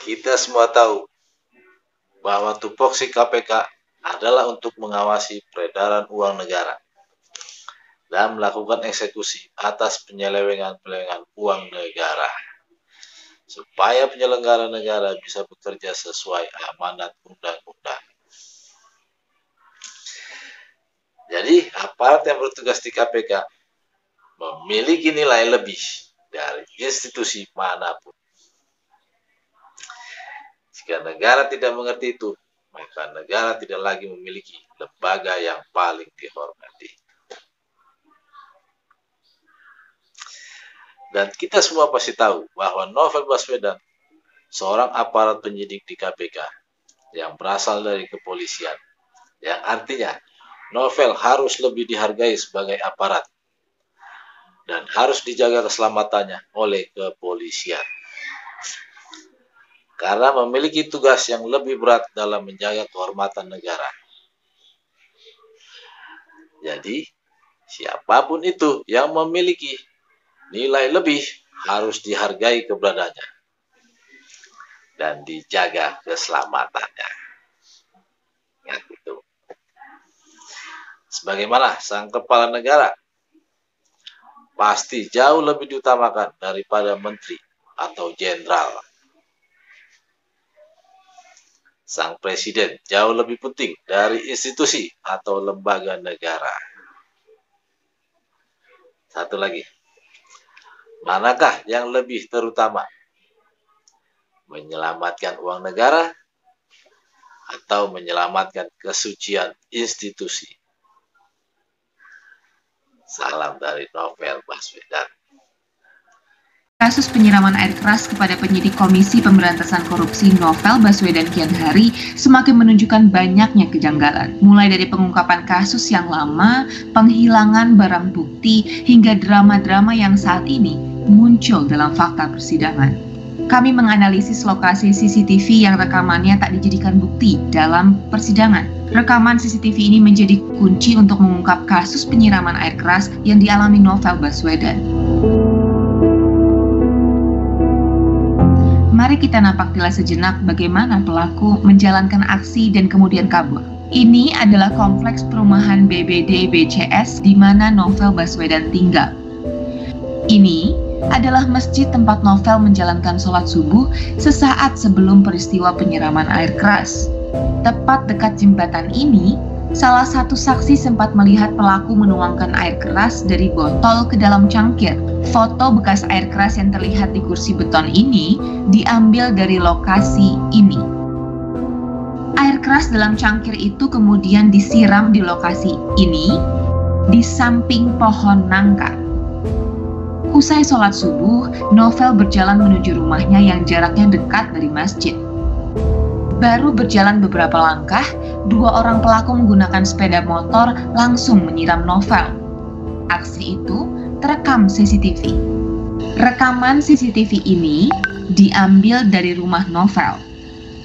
Kita semua tahu bahwa tupoksi KPK adalah untuk mengawasi peredaran uang negara dan melakukan eksekusi atas penyelewengan-penyelewengan uang negara, supaya penyelenggara negara bisa bekerja sesuai amanat undang-undang. Jadi, aparat yang bertugas di KPK memiliki nilai lebih dari institusi manapun. Jika negara tidak mengerti itu, maka negara tidak lagi memiliki lembaga yang paling dihormati. Dan kita semua pasti tahu bahwa Novel Baswedan, seorang aparat penyidik di KPK yang berasal dari kepolisian, yang artinya Novel harus lebih dihargai sebagai aparat dan harus dijaga keselamatannya oleh kepolisian, karena memiliki tugas yang lebih berat dalam menjaga kehormatan negara. Jadi, siapapun itu yang memiliki nilai lebih harus dihargai keberadaannya dan dijaga keselamatannya. Ya, gitu. Sebagaimana sang kepala negara pasti jauh lebih diutamakan daripada menteri atau jenderal. Sang presiden jauh lebih penting dari institusi atau lembaga negara. Satu lagi, manakah yang lebih terutama? Menyelamatkan uang negara atau menyelamatkan kesucian institusi? Salam dari Novel Baswedan. Kasus penyiraman air keras kepada penyidik Komisi Pemberantasan Korupsi Novel Baswedan kian hari semakin menunjukkan banyaknya kejanggalan. Mulai dari pengungkapan kasus yang lama, penghilangan barang bukti, hingga drama-drama yang saat ini muncul dalam fakta persidangan. Kami menganalisis lokasi CCTV yang rekamannya tak dijadikan bukti dalam persidangan. Rekaman CCTV ini menjadi kunci untuk mengungkap kasus penyiraman air keras yang dialami Novel Baswedan. Mari kita napaktilah sejenak bagaimana pelaku menjalankan aksi dan kemudian kabur. Ini adalah kompleks perumahan BBD BCS di mana Novel Baswedan tinggal. Ini adalah masjid tempat Novel menjalankan sholat subuh sesaat sebelum peristiwa penyiraman air keras. Tepat dekat jembatan ini, salah satu saksi sempat melihat pelaku menuangkan air keras dari botol ke dalam cangkir. Foto bekas air keras yang terlihat di kursi beton ini diambil dari lokasi ini. Air keras dalam cangkir itu kemudian disiram di lokasi ini, di samping pohon nangka. Usai sholat subuh, Novel berjalan menuju rumahnya yang jaraknya dekat dari masjid. Baru berjalan beberapa langkah, dua orang pelaku menggunakan sepeda motor langsung menyiram Novel. Aksi itu terekam CCTV. Rekaman CCTV ini diambil dari rumah Novel.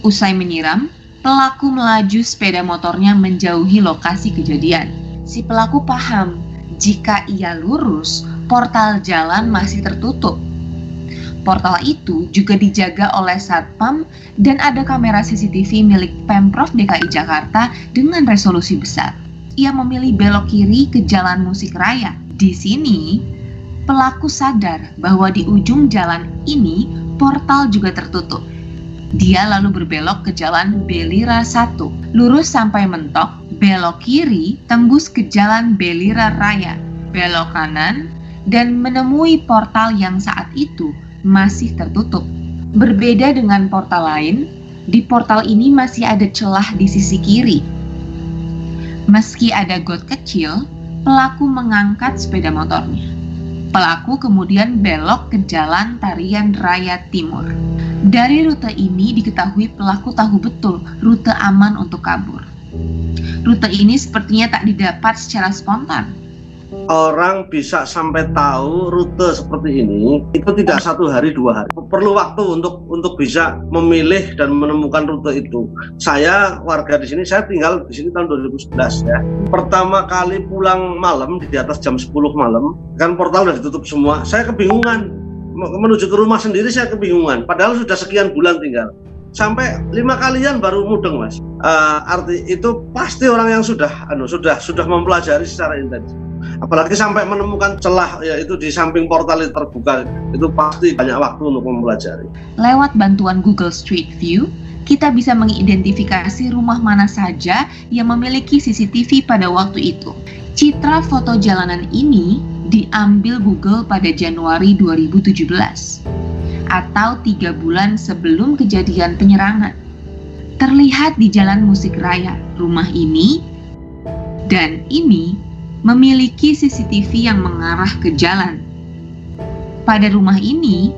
Usai menyiram, pelaku melaju sepeda motornya menjauhi lokasi kejadian. Si pelaku paham jika ia lurus, portal jalan masih tertutup. Portal itu juga dijaga oleh Satpam dan ada kamera CCTV milik Pemprov DKI Jakarta dengan resolusi besar. Ia memilih belok kiri ke Jalan Musik Raya. Di sini, pelaku sadar bahwa di ujung jalan ini portal juga tertutup. Dia lalu berbelok ke Jalan Belira 1, lurus sampai mentok, belok kiri tembus ke Jalan Belira Raya, belok kanan, dan menemui portal yang saat itu masih tertutup. Berbeda dengan portal lain, di portal ini masih ada celah di sisi kiri. Meski ada got kecil, pelaku mengangkat sepeda motornya. Pelaku kemudian belok ke Jalan Tarian Raya Timur. Dari rute ini diketahui pelaku tahu betul rute aman untuk kabur. Rute ini sepertinya tak didapat secara spontan. Orang bisa sampai tahu rute seperti ini itu tidak 1 hari 2 hari, perlu waktu untuk bisa memilih dan menemukan rute itu. Saya warga di sini, saya tinggal di sini tahun 2011 ya. Pertama kali pulang malam di atas jam 10 malam, kan portal sudah ditutup semua. Saya kebingungan menuju ke rumah sendiri, saya kebingungan. Padahal sudah sekian bulan tinggal. sampai 5 kalian baru mudeng, Mas. Arti itu pasti orang yang sudah mempelajari secara intensif. Apalagi sampai menemukan celah, yaitu di samping portal itu terbuka, itu pasti banyak waktu untuk mempelajari. Lewat bantuan Google Street View, kita bisa mengidentifikasi rumah mana saja yang memiliki CCTV pada waktu itu. Citra foto jalanan ini diambil Google pada Januari 2017 atau 3 bulan sebelum kejadian penyerangan. Terlihat di Jalan Musik Raya, rumah ini dan ini memiliki CCTV yang mengarah ke jalan. Pada rumah ini,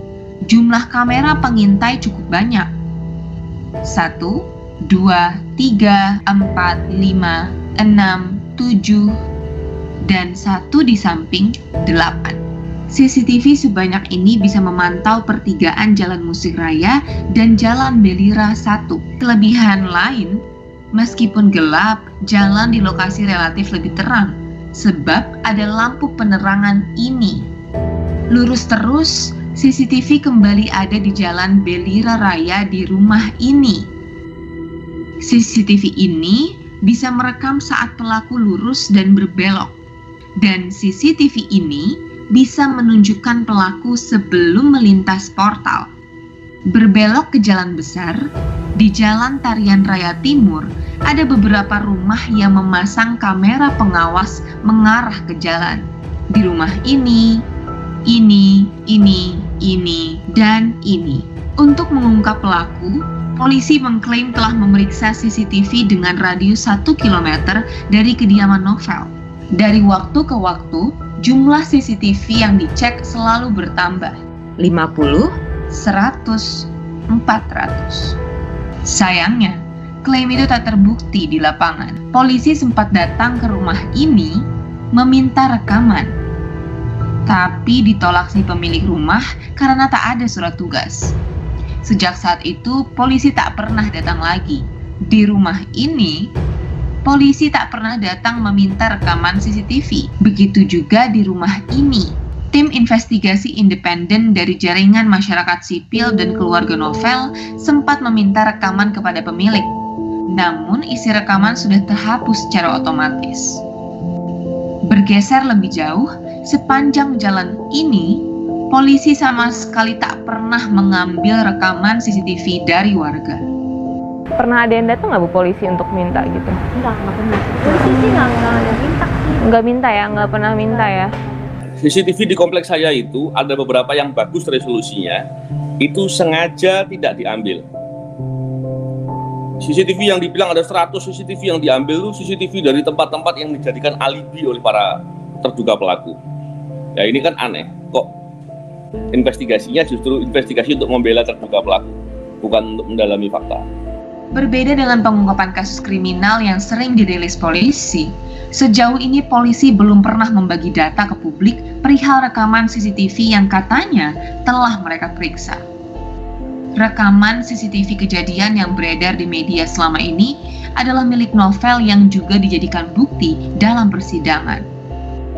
jumlah kamera pengintai cukup banyak. 1, 2, 3, 4, 5, 6, 7, dan 1 di samping 8. CCTV sebanyak ini bisa memantau pertigaan Jalan Musik Raya dan Jalan Belira 1. Kelebihan lain, meskipun gelap, jalan di lokasi relatif lebih terang, sebab ada lampu penerangan ini. Lurus terus, CCTV kembali ada di Jalan Belira Raya di rumah ini. CCTV ini bisa merekam saat pelaku lurus dan berbelok. Dan CCTV ini bisa menunjukkan pelaku sebelum melintas portal. Berbelok ke jalan besar, di Jalan Tarian Raya Timur, ada beberapa rumah yang memasang kamera pengawas mengarah ke jalan. Di rumah ini, dan ini. Untuk mengungkap pelaku, polisi mengklaim telah memeriksa CCTV dengan radius 1 km dari kediaman Novel. Dari waktu ke waktu, jumlah CCTV yang dicek selalu bertambah. 50, 100, 400. Sayangnya, klaim itu tak terbukti di lapangan. Polisi sempat datang ke rumah ini meminta rekaman, tapi ditolak si pemilik rumah karena tak ada surat tugas. Sejak saat itu, polisi tak pernah datang lagi. Di rumah ini, polisi tak pernah datang meminta rekaman CCTV. Begitu juga di rumah ini. Tim investigasi independen dari Jaringan Masyarakat Sipil dan Keluarga Novel sempat meminta rekaman kepada pemilik. Namun isi rekaman sudah terhapus secara otomatis. Bergeser lebih jauh, sepanjang jalan ini, polisi sama sekali tak pernah mengambil rekaman CCTV dari warga. Pernah ada yang datang nggak Bu polisi untuk minta gitu? Enggak pernah. Polisi sih nggak ada minta. Nggak minta ya, nggak pernah minta ya. CCTV di kompleks saya itu ada beberapa yang bagus resolusinya, itu sengaja tidak diambil. CCTV yang dibilang ada 100 CCTV yang diambil itu CCTV dari tempat-tempat yang dijadikan alibi oleh para terduga pelaku. Ya ini kan aneh, kok investigasinya justru investigasi untuk membela terduga pelaku, bukan untuk mendalami fakta. Berbeda dengan pengungkapan kasus kriminal yang sering dirilis polisi, sejauh ini polisi belum pernah membagi data ke publik perihal rekaman CCTV yang katanya telah mereka periksa. Rekaman CCTV kejadian yang beredar di media selama ini adalah milik Novel yang juga dijadikan bukti dalam persidangan.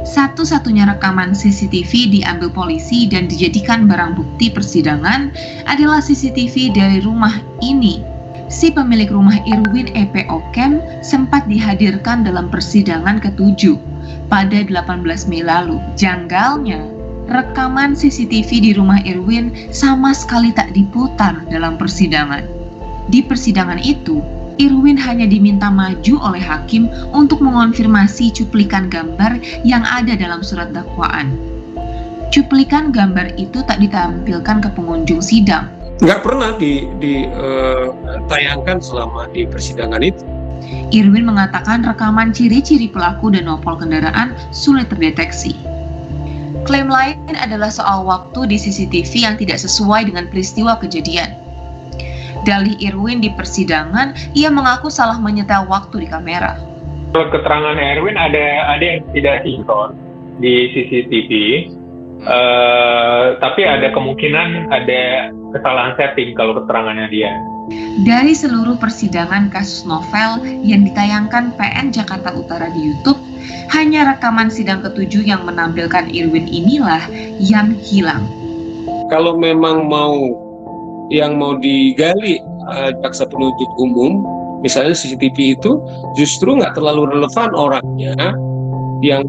Satu-satunya rekaman CCTV diambil polisi dan dijadikan barang bukti persidangan adalah CCTV dari rumah ini. Si pemilik rumah Irwin EP Okem sempat dihadirkan dalam persidangan ke-7 pada 18 Mei lalu. Janggalnya, rekaman CCTV di rumah Irwin sama sekali tak diputar dalam persidangan. Di persidangan itu, Irwin hanya diminta maju oleh hakim untuk mengonfirmasi cuplikan gambar yang ada dalam surat dakwaan. Cuplikan gambar itu tak ditampilkan ke pengunjung sidang. Nggak pernah ditayangkan selama di persidangan itu. Irwin mengatakan rekaman ciri-ciri pelaku dan nopol kendaraan sulit terdeteksi. Klaim lain adalah soal waktu di CCTV yang tidak sesuai dengan peristiwa kejadian. Dalih Irwin di persidangan, ia mengaku salah menyetel waktu di kamera. Keterangan Irwin ada yang tidak sinkron di CCTV, tapi ada kemungkinan ada kesalahan setting kalau keterangannya dia. Dari seluruh persidangan kasus Novel yang ditayangkan PN Jakarta Utara di YouTube, hanya rekaman sidang ke-7 yang menampilkan Irwin inilah yang hilang. Kalau memang yang mau digali jaksa penuntut umum, misalnya CCTV itu justru nggak terlalu relevan orangnya, yang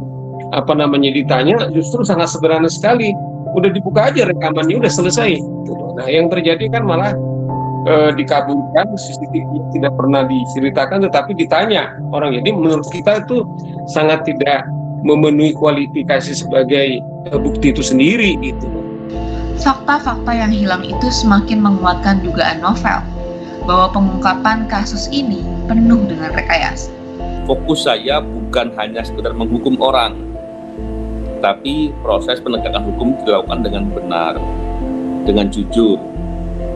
ditanya justru sangat sederhana sekali, udah dibuka aja rekamannya udah selesai. Nah yang terjadi kan malah dikabulkan, CCTV tidak pernah diceritakan tetapi ditanya orang. Jadi menurut kita itu sangat tidak memenuhi kualifikasi sebagai bukti itu sendiri gitu. Fakta-fakta yang hilang itu semakin menguatkan dugaan novel bahwa pengungkapan kasus ini penuh dengan rekayasa. Fokus saya bukan hanya sekedar menghukum orang, tapi proses penegakan hukum dilakukan dengan benar, dengan jujur.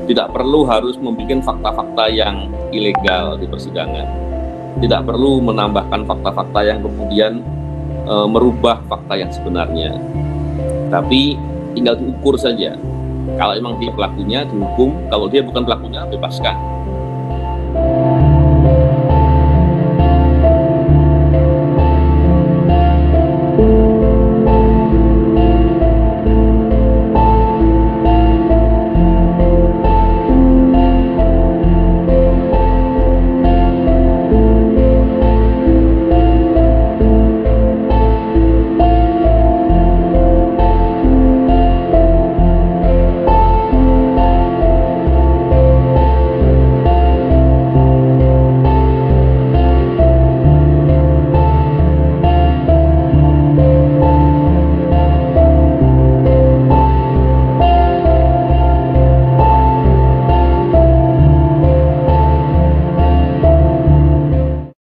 Tidak perlu harus membuat fakta-fakta yang ilegal di persidangan. Tidak perlu menambahkan fakta-fakta yang kemudian merubah fakta yang sebenarnya. Tapi tinggal diukur saja. Kalau memang dia pelakunya, dihukum. Kalau dia bukan pelakunya, bebaskan.